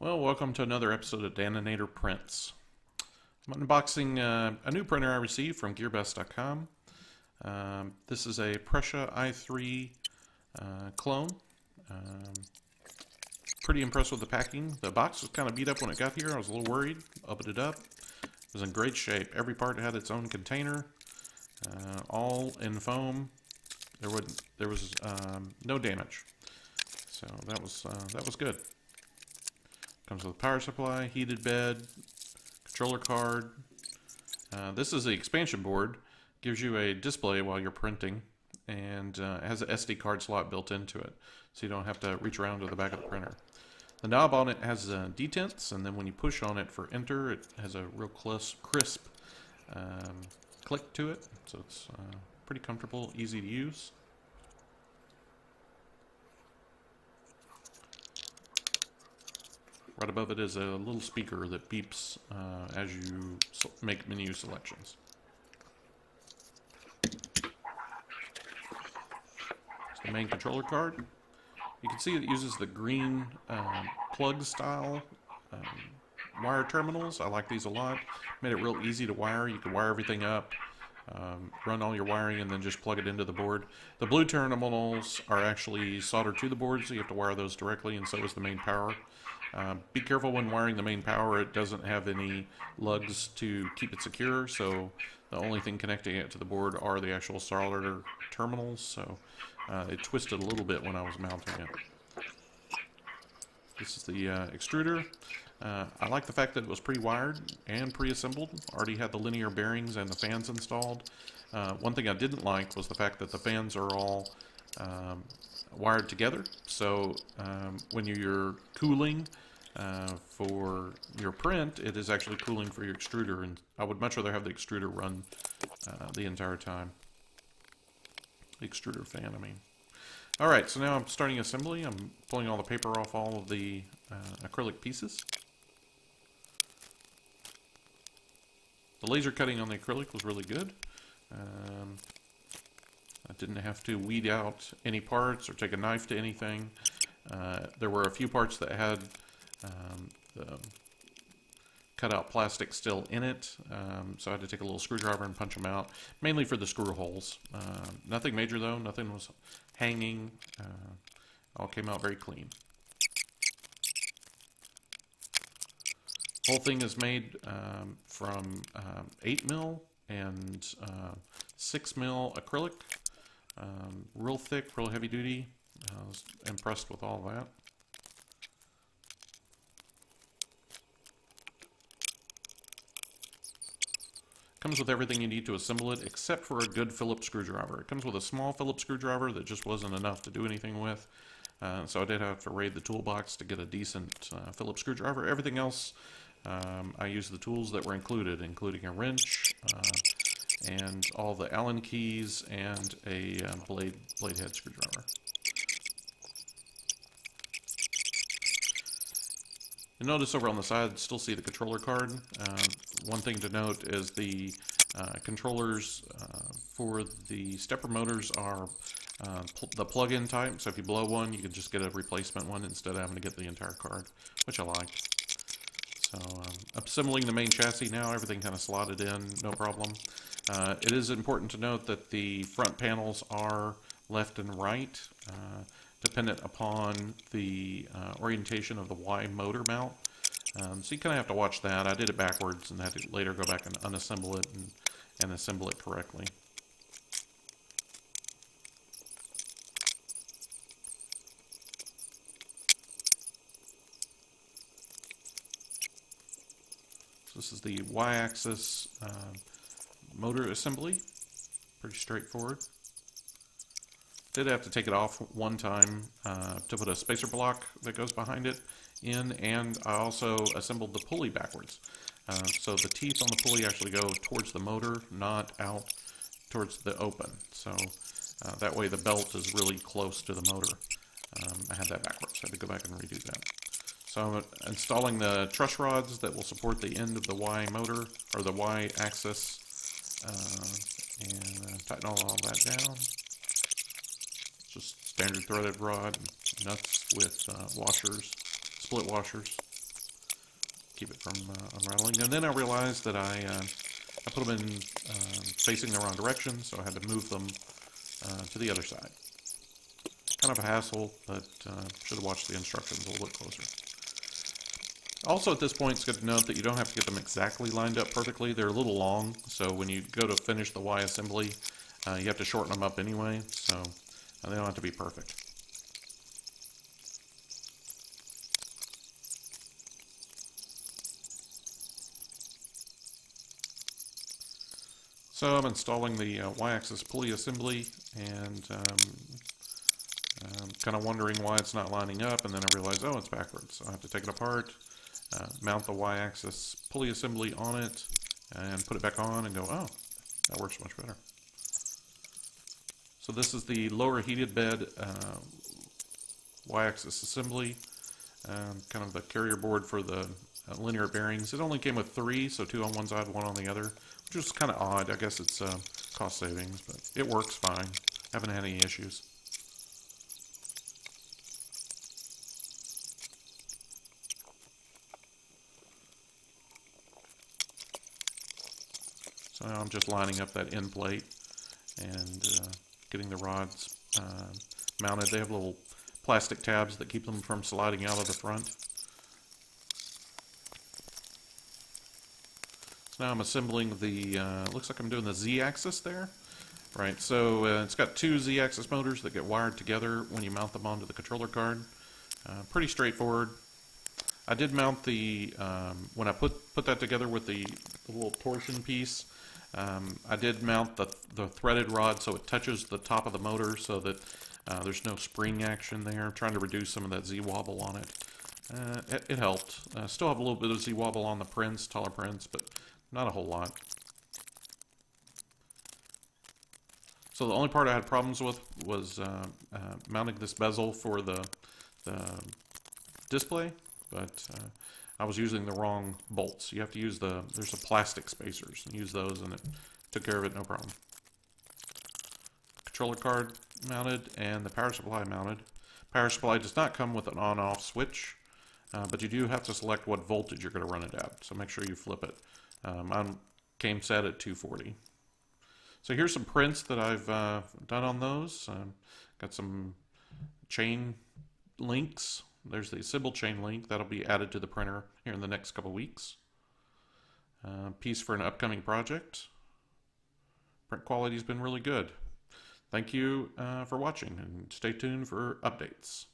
Well, welcome to another episode of Daninator Prints. I'm unboxing a new printer I received from GearBest.com. This is a Prusa i3 clone. Um, Pretty impressed with the packing. The box was kind of beat up when it got here. I was a little worried. Opened it up. It was in great shape. Every part had its own container, all in foam. There was no damage, so that was good. Comes with a power supply, heated bed, controller card. This is the expansion board. Gives you a display while you're printing, and has an SD card slot built into it, so you don't have to reach around to the back of the printer. The knob on it has detents, and then when you push on it for enter, it has a real crisp click to it, so it's pretty comfortable, easy to use. Right above it is a little speaker that beeps as you make menu selections. It's the main controller card. You can see it uses the green plug style wire terminals. I like these a lot. Made it real easy to wire. You can wire everything up, run all your wiring, and then just plug it into the board. The blue terminals are actually soldered to the board, so you have to wire those directly, and so is the main power. Be careful when wiring the main power. It doesn't have any lugs to keep it secure, so the only thing connecting it to the board are the actual solder terminals, so it twisted a little bit when I was mounting it. This is the extruder. I like the fact that it was pre-wired and pre-assembled. Already had the linear bearings and the fans installed. One thing I didn't like was the fact that the fans are all wired together, so when you're cooling for your print, it is actually cooling for your extruder, and I would much rather have the extruder run the entire time. The extruder fan, I mean. Alright, so now I'm starting assembly. I'm pulling all the paper off all of the acrylic pieces. The laser cutting on the acrylic was really good. I didn't have to weed out any parts or take a knife to anything. There were a few parts that had the cutout plastic still in it, so I had to take a little screwdriver and punch them out, mainly for the screw holes. Nothing major though, nothing was hanging. All came out very clean. Whole thing is made from 8mm and 6mm acrylic. Real thick, real heavy duty. I was impressed with all that. Comes with everything you need to assemble it, except for a good Phillips screwdriver. It comes with a small Phillips screwdriver that just wasn't enough to do anything with. So I did have to raid the toolbox to get a decent Phillips screwdriver. Everything else, I used the tools that were included, including a wrench, and all the Allen keys, and a blade head screwdriver. You'll notice over on the side, still see the controller card. One thing to note is the controllers for the stepper motors are the plug-in type, so if you blow one, you can just get a replacement one instead of having to get the entire card, which I like. So assembling the main chassis now, everything kind of slotted in, no problem. It is important to note that the front panels are left and right, dependent upon the orientation of the Y motor mount. So you kind of have to watch that. I did it backwards and had to later go back and unassemble it and assemble it correctly. So this is the Y-axis motor assembly. Pretty straightforward. Did have to take it off one time to put a spacer block that goes behind it in, and I also assembled the pulley backwards. So the teeth on the pulley actually go towards the motor, not out towards the open. So that way the belt is really close to the motor. I had that backwards. I had to go back and redo that. So I'm installing the truss rods that will support the end of the Y motor, or the Y axis, and tighten all that down. Just standard threaded rod, nuts with washers, split washers. keep it from unraveling. And then I realized that I put them in facing the wrong direction, so I had to move them to the other side. Kind of a hassle, but should have watched the instructions a little bit closer. Also, at this point, it's good to note that you don't have to get them exactly lined up perfectly. They're a little long, so when you go to finish the Y assembly, you have to shorten them up anyway, so they don't have to be perfect. So I'm installing the Y-axis pulley assembly, and kind of wondering why it's not lining up, and then I realized, oh, it's backwards. So I have to take it apart, mount the Y-axis pulley assembly on it, and put it back on and go, oh, that works much better. So this is the lower heated bed Y-axis assembly, kind of the carrier board for the linear bearings. It only came with 3, so 2 on one side, 1 on the other, which is kind of odd. I guess it's cost savings, but it works fine. Haven't had any issues. So now I'm just lining up that end plate and getting the rods mounted. They have little plastic tabs that keep them from sliding out of the front. So now I'm assembling the, looks like I'm doing the Z-axis there. Right, so it's got 2 Z-axis motors that get wired together when you mount them onto the controller card. Pretty straightforward. I did mount the, when I put that together with the little torsion piece, I did mount the threaded rod so it touches the top of the motor so that there's no spring action there. I'm trying to reduce some of that Z-wobble on it. It helped. Still have a little bit of Z-wobble on the prints, taller prints, but not a whole lot. So the only part I had problems with was mounting this bezel for the display, but I was using the wrong bolts. You have to use there's a plastic spacers, and use those, and it took care of it, no problem. Controller card mounted, and the power supply mounted. Power supply does not come with an on-off switch, but you do have to select what voltage you're going to run it at, so make sure you flip it. Mine came set at 240. So here's some prints that I've done on those. Got some chain links. There's the symbol chain link. That'll be added to the printer here in the next couple weeks. Piece for an upcoming project. Print quality's been really good. Thank you for watching, and stay tuned for updates.